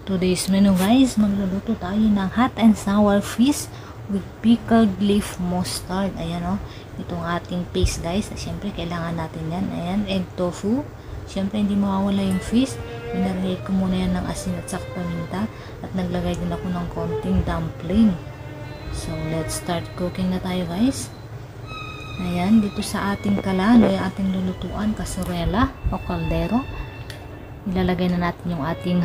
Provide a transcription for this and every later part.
Today's menu guys, magluluto tayo ng hot and sour fish with pickled leaf mustard. Ayan o, itong ating paste guys. Siyempre kailangan natin yan. Ayan, egg tofu. Siyempre hindi mawawala yung fish. Minarinate ko muna yan ng asin at saka paminta. At naglagay din ako ng konting dumpling. So let's start cooking na tayo guys. Ayan, dito sa ating kalan, yung ating lulutuan, kasurela o kaldero. Ilalagay na natin yung ating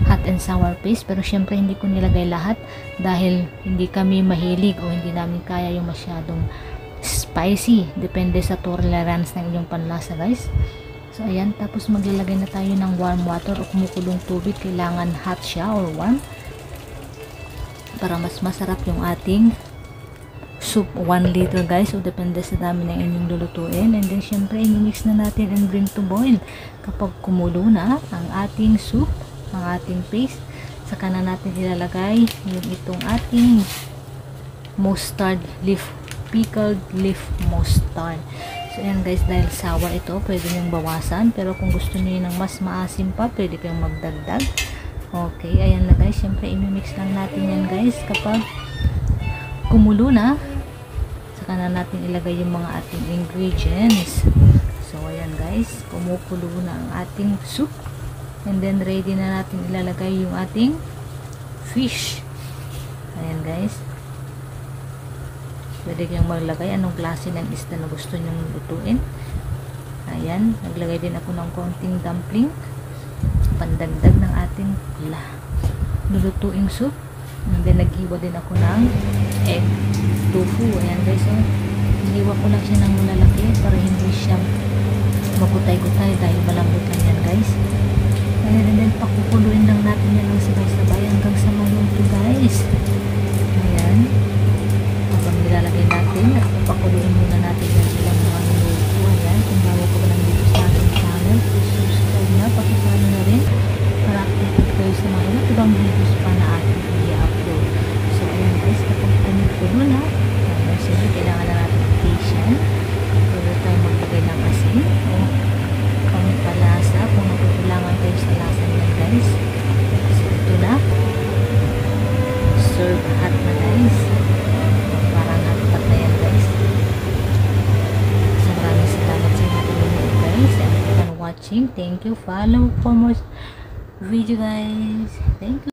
hot and sour paste, pero syempre hindi ko nilagay lahat dahil hindi kami mahilig o hindi namin kaya yung masyadong spicy, depende sa tolerance ng inyong panlasa guys. So ayan, tapos maglalagay na tayo ng warm water o kumukulong tubig. Kailangan hot siya or warm para mas masarap yung ating soup. 1 liter guys, so depende sa dami ng inyong lulutuin. And then syempre i-mix na natin and bring to boil. Kapag kumulo na ang ating soup, ang ating paste, saka na natin ilalagay yung itong ating mustard leaf, pickled leaf mustard. So ayan guys, dahil sour ito, pwede nyo bawasan, pero kung gusto niyo ng mas maasim pa, pwede kayong magdagdag. Okay, ayan na guys, syempre i-mix lang natin yan guys. Kapag kumulo na, saka na natin ilagay yung mga ating ingredients. So ayan guys, kumukulo na ang ating soup. And then ready na natin ilalagay yung ating fish. Ayan guys. Pwede kayong maglagay anong klase ng isda na gusto nyong lutuin. Ayan. Naglagay din ako ng konting dumpling. Pandagdag ng ating lulutuing soup. And then naghiwa din ako ng egg tofu. Ayan guys. So, hiniwa ko lang siya ng malalaki para hindi siya magutay-gutay dahil malambot lang yan guys. And then pakukuluin lang natin yan ng sabay-sabay hanggang sa maluto guys. Ayan. Habang nilalagay natin at pakuluin muna natin yan ilang mga minuto. Ayan. Kung bago ka ba lang dito sa ating channel, please subscribe na, pakipano na rin para updated kayo sa mga iba't ibang videos pa na ating i-upload. So ayan guys, kapag kumukulo na, siyempre kailangan na natin patient. Pwede tayo maglagay ng asin o pampalasa kung nakukulangan kayo sa lasa niyan guys. So ito na, serve hot na guys, parang hot na yan guys. So maraming salamat sa inyo guys and for watching. Thank you, follow for more video guys. Thank you.